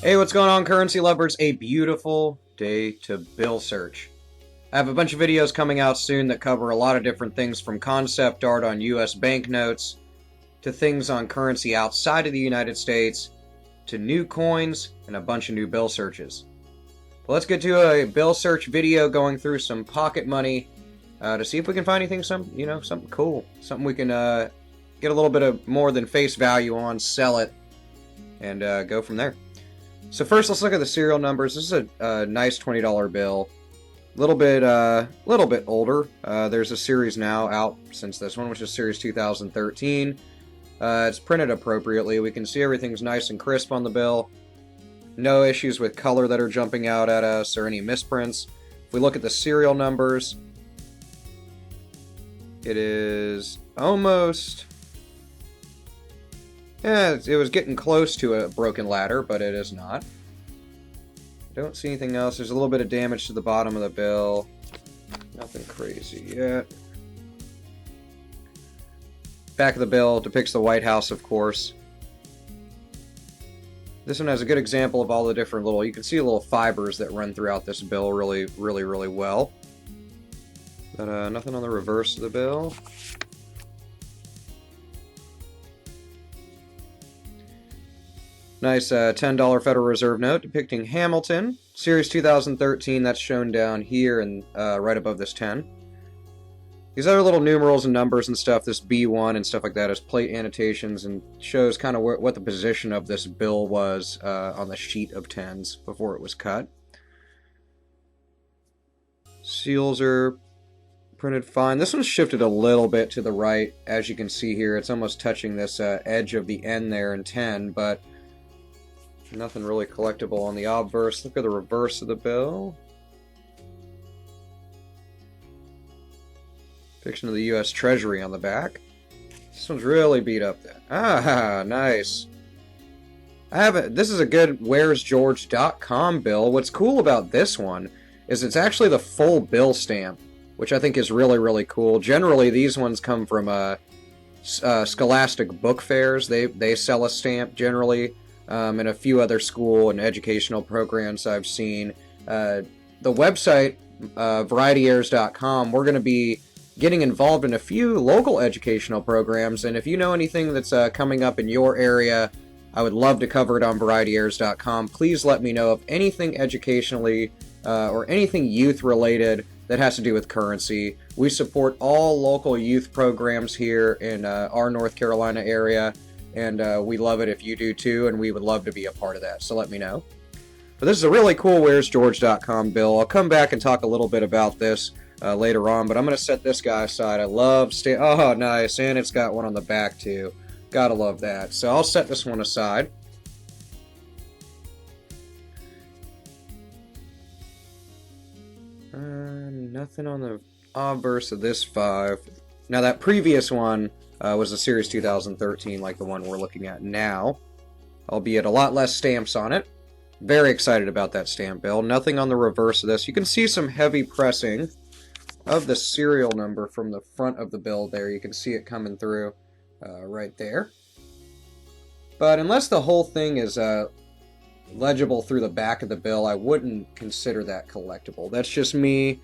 Hey, what's going on, currency lovers? A beautiful day to bill search. I have a bunch of videos coming out soon that cover a lot of different things from concept art on US banknotes to things on currency outside of the United States to new coins and a bunch of new bill searches. But let's get to a bill search video going through some pocket money to see if we can find anything, something cool. Something we can get a little bit of more than face value on, sell it, and go from there. So first, let's look at the serial numbers. This is a nice $20 bill. Little bit older. There's a series now out since this one, which is series 2013. It's printed appropriately. We can see everything's nice and crisp on the bill. No issues with color that are jumping out at us or any misprints. If we look at the serial numbers, it is almost... Yeah, it was getting close to a broken ladder, but it is not. I don't see anything else. There's a little bit of damage to the bottom of the bill. Nothing crazy yet. Back of the bill depicts the White House, of course. This one has a good example of all the different little... You can see little fibers that run throughout this bill really well. But nothing on the reverse of the bill. Nice $10 Federal Reserve note depicting Hamilton. Series 2013, that's shown down here and right above this 10. These other little numerals and numbers and stuff, this B1 and stuff like that, is plate annotations and shows kind of what the position of this bill was on the sheet of 10s before it was cut. Seals are printed fine. This one's shifted a little bit to the right, as you can see here. It's almost touching this edge of the N there in 10, but nothing really collectible on the obverse. Look at the reverse of the bill. Depiction of the U.S. Treasury on the back. This one's really beat up then. Ah, nice. This is a good where'sgeorge.com bill. What's cool about this one is it's actually the full bill stamp, which I think is really cool. Generally, these ones come from Scholastic book fairs. They sell a stamp generally. And a few other school and educational programs I've seen. The website, VarietyAirs.com, we're going to be getting involved in a few local educational programs, and if you know anything that's coming up in your area, I would love to cover it on VarietyAirs.com. Please let me know of anything educationally or anything youth-related that has to do with currency. We support all local youth programs here in our North Carolina area, and we love it if you do too, and we would love to be a part of that, so let me know. But this is a really cool where'sgeorge.com bill. I'll come back and talk a little bit about this later on, but I'm going to set this guy aside. I love... Oh, nice, and it's got one on the back too. Gotta love that. So I'll set this one aside. Nothing on the obverse of this 5. Now that previous one was a Series 2013, like the one we're looking at now, albeit a lot less stamps on it. Very excited about that stamp bill. Nothing on the reverse of this. You can see some heavy pressing of the serial number from the front of the bill there. You can see it coming through right there. But unless the whole thing is legible through the back of the bill, I wouldn't consider that collectible. That's just me.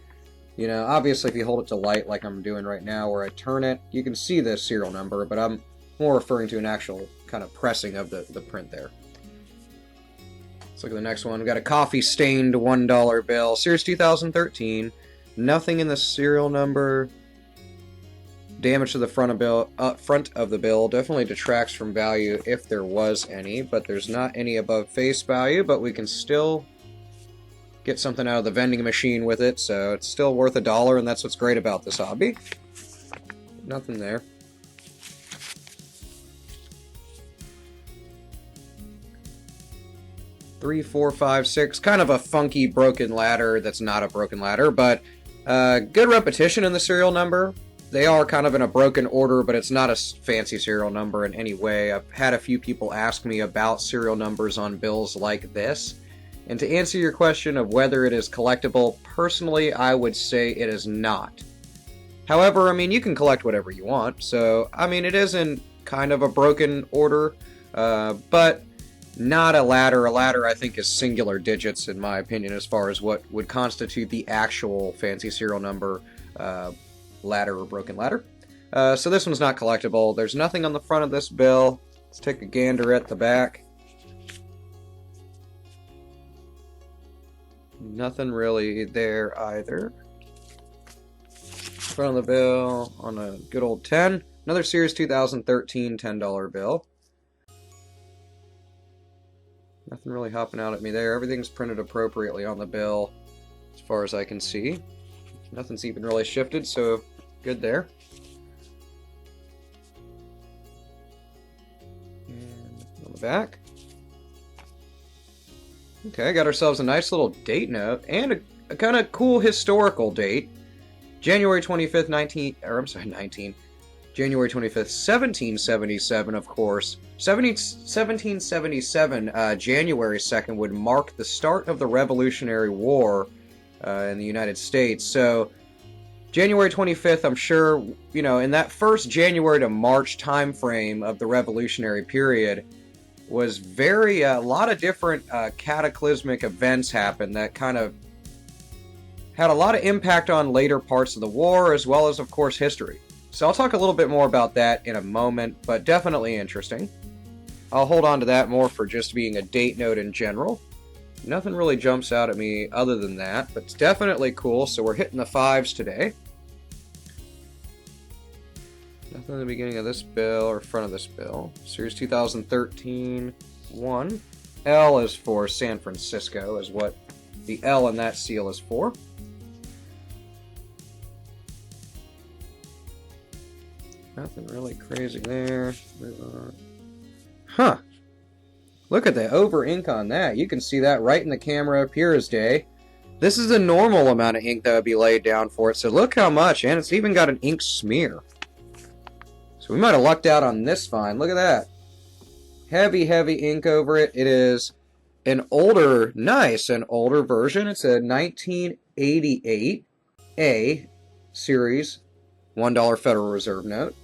You know, obviously if you hold it to light like I'm doing right now, where I turn it, you can see the serial number, but I'm more referring to an actual kind of pressing of the print there. Let's look at the next one. We've got a coffee-stained $1 bill, Series 2013. Nothing in the serial number. Damage to the front of the bill definitely detracts from value if there was any, but there's not any above face value, but we can still get something out of the vending machine with it, so it's still worth $1, and that's what's great about this hobby. Nothing there. Three, four, five, six. Kind of a funky broken ladder that's not a broken ladder, but good repetition in the serial number. They are kind of in a broken order, but it's not a fancy serial number in any way. I've had a few people ask me about serial numbers on bills like this. And to answer your question of whether it is collectible, personally, I would say it is not. However, I mean, you can collect whatever you want, so, I mean, it is in kind of a broken order, but not a ladder. A ladder, I think, is singular digits, in my opinion, as far as what would constitute the actual fancy serial number ladder or broken ladder. So this one's not collectible. There's nothing on the front of this bill. Let's take a gander at the back. Nothing really there either. Front of the bill on a good old 10. Another Series 2013 $10 bill. Nothing really hopping out at me there. Everything's printed appropriately on the bill as far as I can see. Nothing's even really shifted, so good there. And on the back. Okay, got ourselves a nice little date note and a kind of cool historical date. January 25th, January 25th, 1777, of course. 1777, January 2nd, would mark the start of the Revolutionary War in the United States. So, January 25th, I'm sure, you know, in that first January to March time frame of the Revolutionary period, was a lot of different cataclysmic events happened that kind of had a lot of impact on later parts of the war, as well as, of course, history. So I'll talk a little bit more about that in a moment, but definitely interesting. I'll hold on to that more for just being a date note in general. Nothing really jumps out at me other than that, but it's definitely cool, so we're hitting the 5s today. Nothing in the beginning of this bill or front of this bill. Series 2013 1. L is for San Francisco, is what the L in that seal is for. Nothing really crazy there. Move on. Huh. Look at the over ink on that. You can see that right in the camera up here as day. This is the normal amount of ink that would be laid down for it. So look how much. And it's even got an ink smear. So we might have lucked out on this find. Look at that. Heavy, heavy ink over it. It is an older, an older version. It's a 1988 A series $1 Federal Reserve note.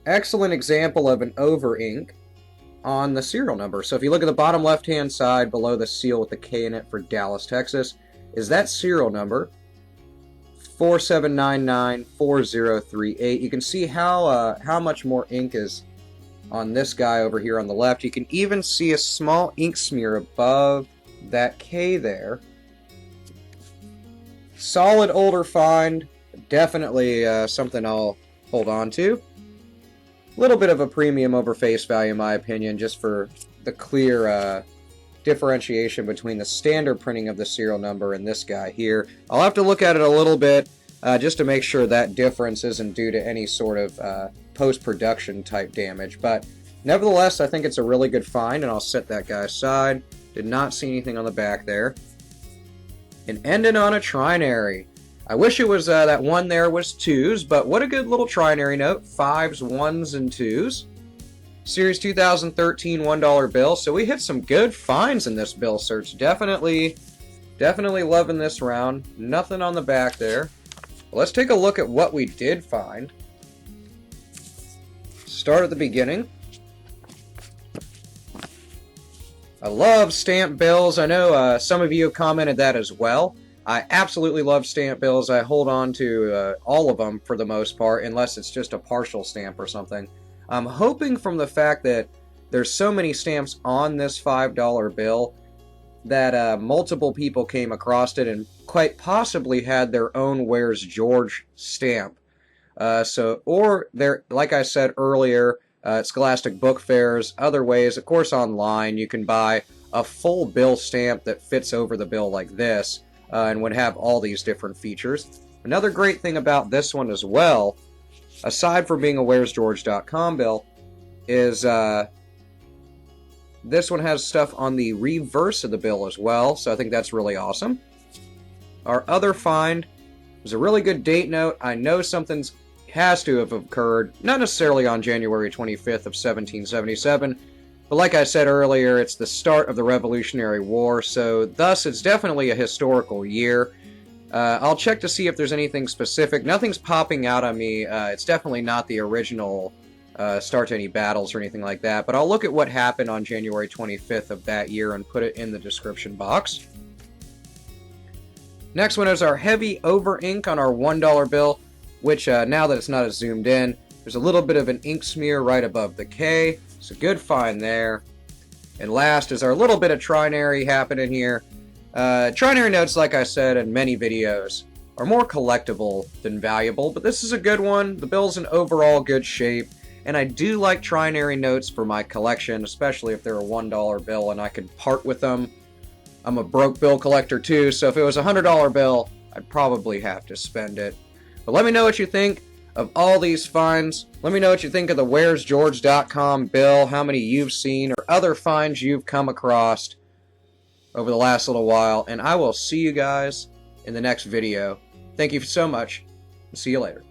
Excellent example of an over ink on the serial number. So if you look at the bottom left hand side below the seal with the K in it for Dallas, Texas, is that serial number 47994038. You can see how much more ink is on this guy over here on the left. You can even see a small ink smear above that K there. Solid older find. Definitely something I'll hold on to. A little bit of a premium over face value, in my opinion, just for the clear differentiation between the standard printing of the serial number and this guy here. I'll have to look at it a little bit just to make sure that difference isn't due to any sort of post-production type damage. But nevertheless, I think it's a really good find, and I'll set that guy aside. Did not see anything on the back there. And ending on a trinary. I wish it was that one there was 2s, but what a good little trinary note. 5s, 1s, and 2s. Series 2013 $1 bill. So we hit some good finds in this bill search. Definitely loving this round. Nothing on the back there. Let's take a look at what we did find. Start at the beginning. I love stamp bills. I know some of you have commented that as well. I absolutely love stamp bills. I hold on to all of them for the most part, unless it's just a partial stamp or something. I'm hoping from the fact that there's so many stamps on this $5 bill that multiple people came across it and quite possibly had their own Where's George stamp. Or they're, like I said earlier, Scholastic Book Fairs, other ways, of course online, you can buy a full bill stamp that fits over the bill like this. And would have all these different features. Another great thing about this one as well, aside from being a where'sgeorge.com bill, is this one has stuff on the reverse of the bill as well, so I think that's really awesome. Our other find was a really good date note. I know something has to have occurred, not necessarily on January 25th of 1777, but like I said earlier, it's the start of the Revolutionary War, so thus it's definitely a historical year. I'll check to see if there's anything specific. Nothing's popping out on me. It's definitely not the original start any battles or anything like that, but I'll look at what happened on January 25th of that year and put it in the description box. Next one is our heavy over ink on our $1 bill, which now that it's not as zoomed in, there's a little bit of an ink smear right above the K. It's a good find there. And last is our little bit of trinary happening here. Trinary notes, like I said in many videos, are more collectible than valuable, but this is a good one. The bill's in overall good shape, and I do like trinary notes for my collection, especially if they're a $1 bill and I can part with them. I'm a broke bill collector too, so if it was a $100 bill, I'd probably have to spend it. But let me know what you think of all these finds. Let me know what you think of the where'sgeorge.com bill, how many you've seen, or other finds you've come across over the last little while, and I will see you guys in the next video. Thank you so much, and see you later.